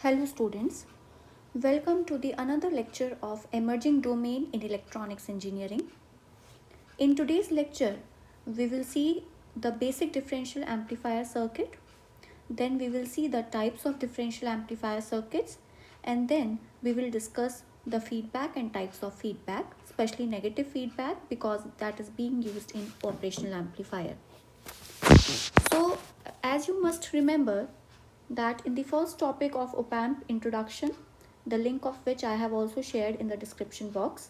Hello students, welcome to the another lecture of Emerging Domain in Electronics Engineering. In today's lecture, we will see the basic differential amplifier circuit, then we will see the types of differential amplifier circuits, and then we will discuss the feedback and types of feedback, especially negative feedback because that is being used in operational amplifier. So, as you must remember, that in the first topic of op-amp introduction, the link of which I have also shared in the description box,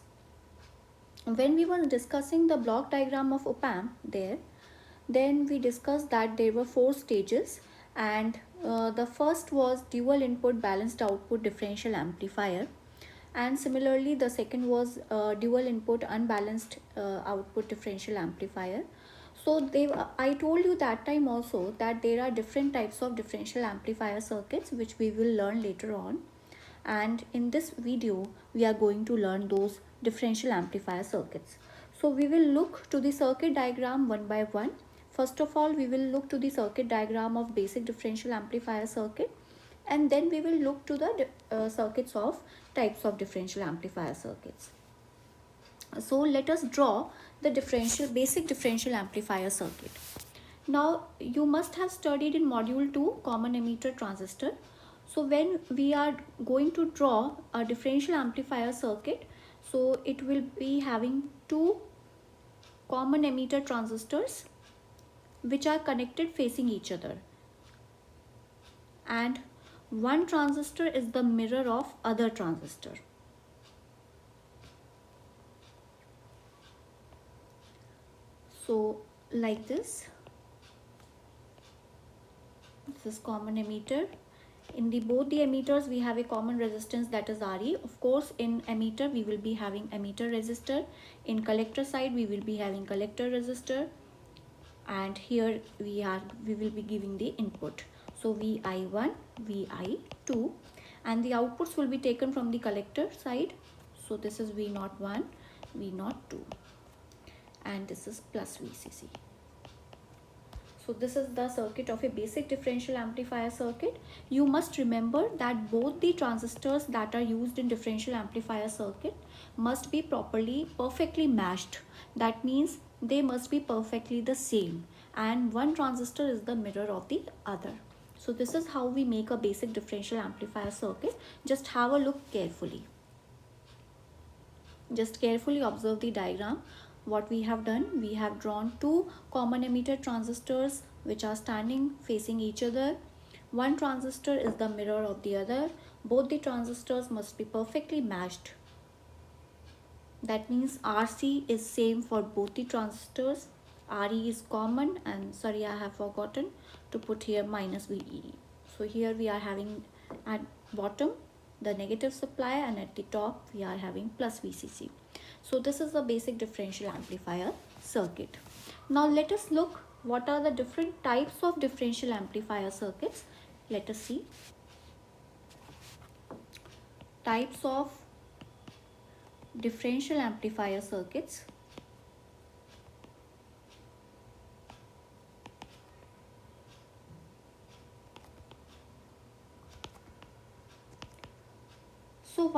when we were discussing the block diagram of op-amp there, then we discussed that there were 4 stages, and the first was dual input balanced output differential amplifier, and similarly the second was dual input unbalanced output differential amplifier. So I told you that time also that there are different types of differential amplifier circuits which we will learn later on, and in this video we are going to learn those differential amplifier circuits. So we will look to the circuit diagram one by one. First of all, we will look to the circuit diagram of basic differential amplifier circuit, and then we will look to the circuits of types of differential amplifier circuits. So let us draw the basic differential amplifier circuit. Now you must have studied in module 2 common emitter transistor. So when we are going to draw a differential amplifier circuit, so it will be having two common emitter transistors which are connected facing each other, and one transistor is the mirror of other transistor. So like this is common emitter. In both the emitters we have a common resistance, that is Re. Of course, in emitter we will be having emitter resistor, in collector side we will be having collector resistor, and here we will be giving the input. So Vi1, Vi2, and the outputs will be taken from the collector side. So this is V01, V02, and this is plus VCC. So this is the circuit of a basic differential amplifier circuit. You must remember that both the transistors that are used in differential amplifier circuit must be perfectly matched. That means they must be perfectly the same, and one transistor is the mirror of the other. So this is how we make a basic differential amplifier circuit. Just have a look carefully. Just carefully observe the diagram. What we have done, we have drawn two common emitter transistors which are standing facing each other. One transistor is the mirror of the other. Both the transistors must be perfectly matched. That means RC is same for both the transistors. RE is common, and sorry, I have forgotten to put here minus VEE. So here we are having at bottom the negative supply, and at the top we are having plus VCC. So this is the basic differential amplifier circuit. Now let us look what are the different types of differential amplifier circuits. Let us see types of differential amplifier circuits. So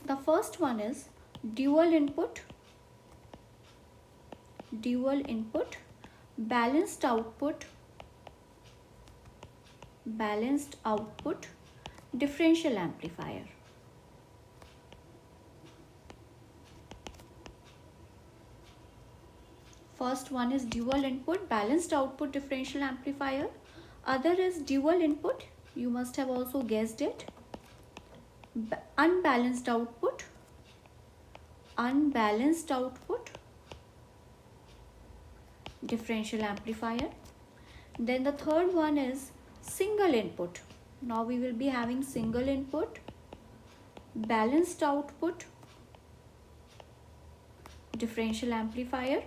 the first one is dual input, balanced output, differential amplifier. First one is dual input, balanced output differential amplifier. Other is dual input, you must have also guessed it, unbalanced output, differential amplifier. Then the third one is single input. Now we will be having single input, balanced output, differential amplifier.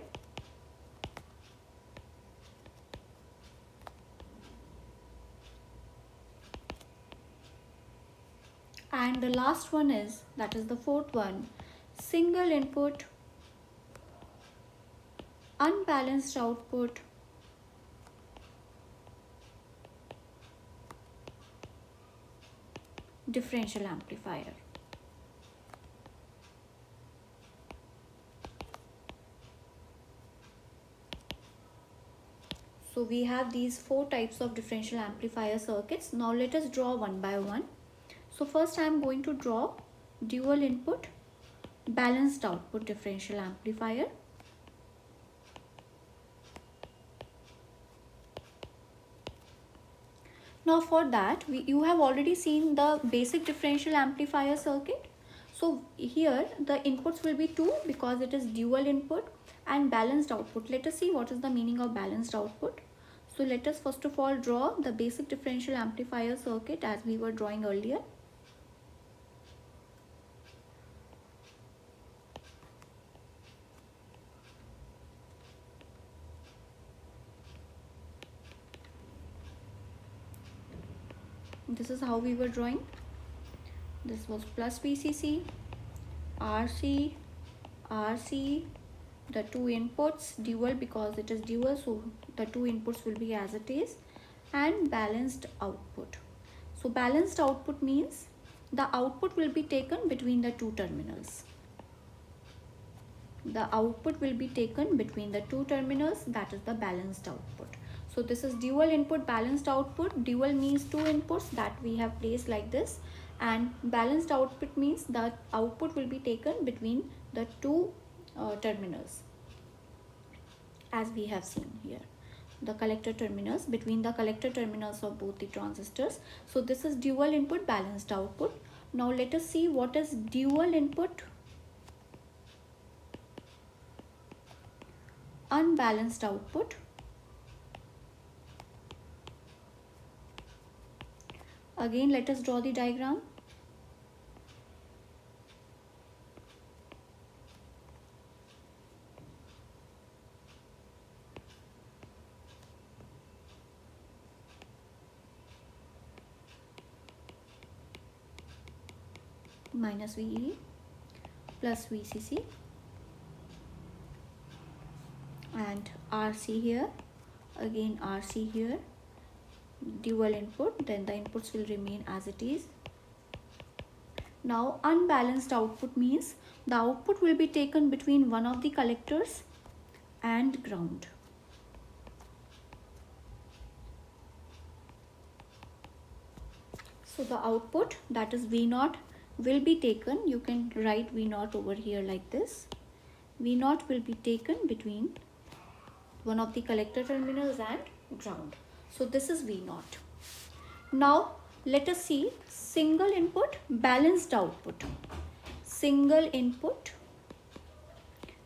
And the last one is, that is the fourth one, single input, unbalanced output, differential amplifier. So we have these 4 types of differential amplifier circuits. Now let us draw one by one. So first I am going to draw dual input balanced output differential amplifier. Now for that, you have already seen the basic differential amplifier circuit. So here the inputs will be 2 because it is dual input, and balanced output. Let us see what is the meaning of balanced output. So let us first of all draw the basic differential amplifier circuit as we were drawing earlier. This is how we were drawing. This was plus VCC, RC, RC, the 2 inputs, dual because it is dual, so the 2 inputs will be as it is, and balanced output. So balanced output means the output will be taken between the 2 terminals. The output will be taken between the 2 terminals, that is the balanced output. So this is dual input balanced output. Dual means 2 inputs that we have placed like this, and balanced output means that output will be taken between the 2 terminals, as we have seen here, the collector terminals, between the collector terminals of both the transistors. So this is dual input balanced output. Now let us see what is dual input unbalanced output. Again, let us draw the diagram. Minus VE plus VCC and RC here, again RC here, dual input, then the inputs will remain as it is. Now unbalanced output means the output will be taken between one of the collectors and ground. So the output, that is V0, will be taken, you can write V0 over here like this. V0 will be taken between one of the collector terminals and ground. So this is V0. Now let us see single input balanced output. Single input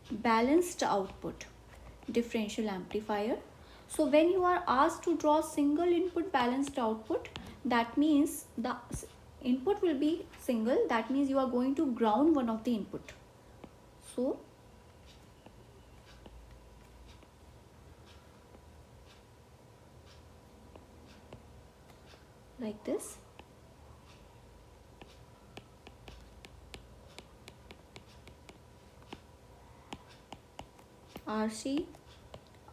balanced output differential amplifier. So when you are asked to draw single input balanced output, that means the input will be single, that means you are going to ground one of the input. So like this. RC,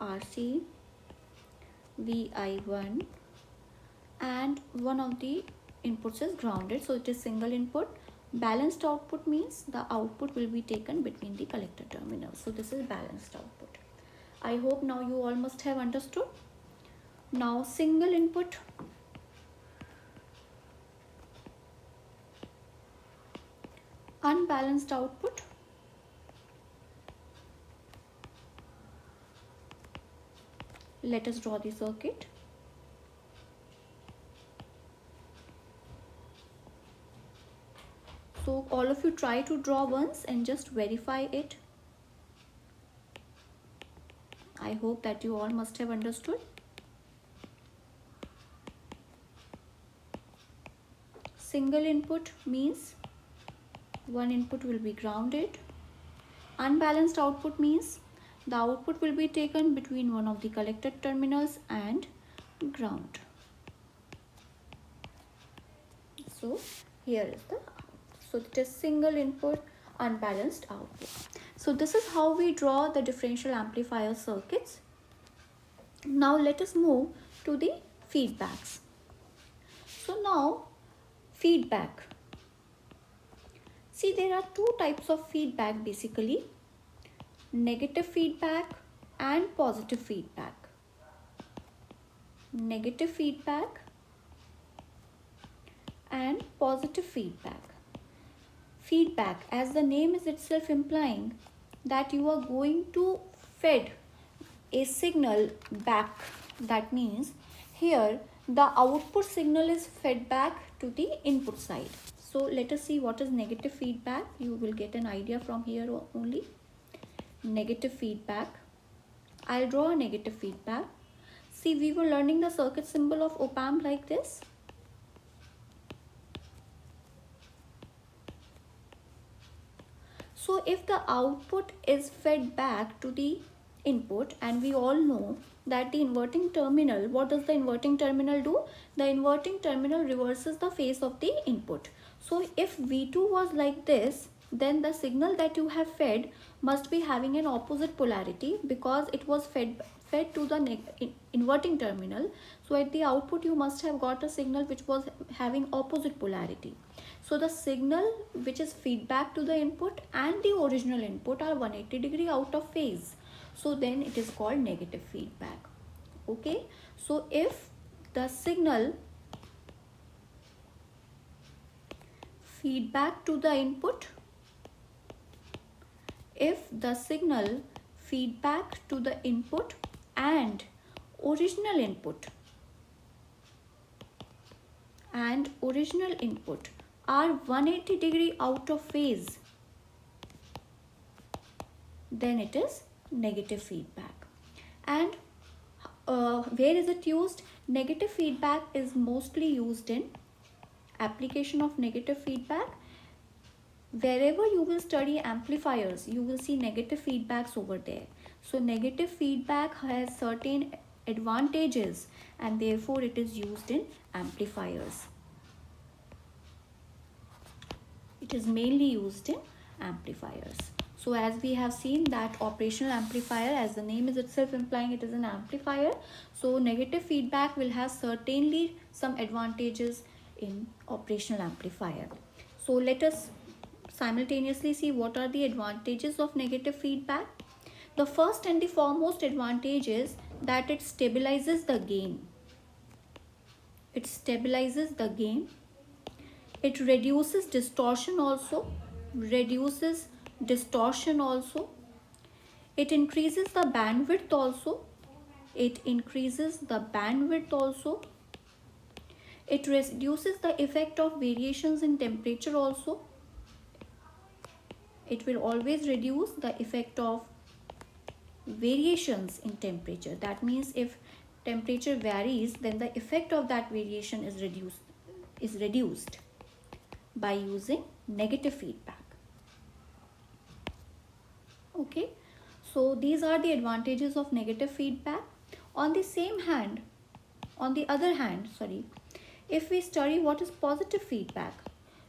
RC, VI1, and one of the inputs is grounded, so it is single input. Balanced output means the output will be taken between the collector terminals. So this is balanced output. I hope now you all must have understood. Now single input unbalanced output. Let us draw the circuit. So all of you try to draw once and just verify it. I hope that you all must have understood. Single input means one input will be grounded. Unbalanced output means the output will be taken between one of the collector terminals and ground. So here is the output. So it is single input unbalanced output. So this is how we draw the differential amplifier circuits. Now let us move to the feedbacks. So now Feedback. See, there are two types of feedback basically: negative feedback and positive feedback. Negative feedback and positive feedback. Feedback, as the name is itself implying, that you are going to feed a signal back. That means here the output signal is fed back to the input side. So let us see what is negative feedback. You will get an idea from here only. Negative feedback. I'll draw a negative feedback. See, we were learning the circuit symbol of op-amp like this. So if the output is fed back to the input, and we all know that the inverting terminal, what does the inverting terminal do? The inverting terminal reverses the phase of the input. So if V2 was like this, then the signal that you have fed must be having an opposite polarity, because it was fed to the inverting terminal. So at the output you must have got a signal which was having opposite polarity. So the signal which is feedback to the input and the original input are 180 degree out of phase. So then it is called negative feedback. Okay. So if the signal feedback to the input, if the signal feedback to the input and original input are 180 degree out of phase, then it is negative feedback. And where is it used? Negative feedback is mostly used in application of negative feedback. Wherever you will study amplifiers, you will see negative feedbacks over there. So negative feedback has certain advantages, and therefore it is used in amplifiers. It is mainly used in amplifiers. So as we have seen that operational amplifier, as the name is itself implying, it is an amplifier. So negative feedback will have certainly some advantages in operational amplifier. So let us simultaneously see what are the advantages of negative feedback. The first and the foremost advantage is that it stabilizes the gain. It stabilizes the gain. It reduces distortion also. It increases the bandwidth also. It reduces the effect of variations in temperature also. It will always reduce the effect of variations in temperature. That means if temperature varies, then the effect of that variation is reduced by using negative feedback. Okay, so these are the advantages of negative feedback. On the other hand, if we study what is positive feedback,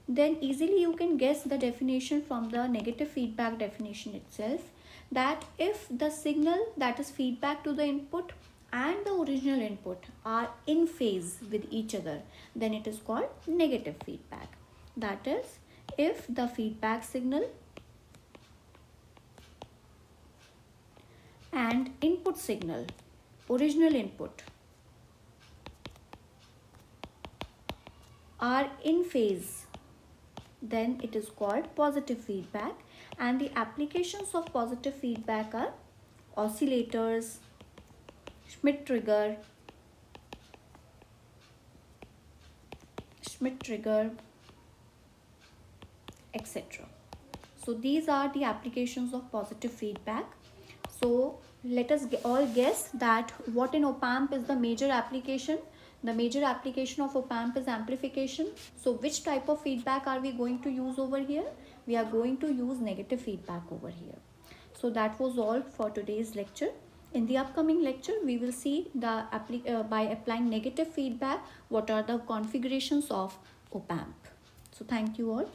then easily you can guess the definition from the negative feedback definition itself, that if the signal that is feedback to the input and the original input are in phase with each other, then it is called negative feedback. That is, if the feedback signal and input signal, original input, are in phase, then it is called positive feedback. And the applications of positive feedback are oscillators, Schmitt trigger, etc. So these are the applications of positive feedback. So let us all guess that what in op-amp is the major application. The major application of op-amp is amplification. So which type of feedback are we going to use over here? We are going to use negative feedback over here. So that was all for today's lecture. In the upcoming lecture, we will see by applying negative feedback, what are the configurations of op-amp. So thank you all.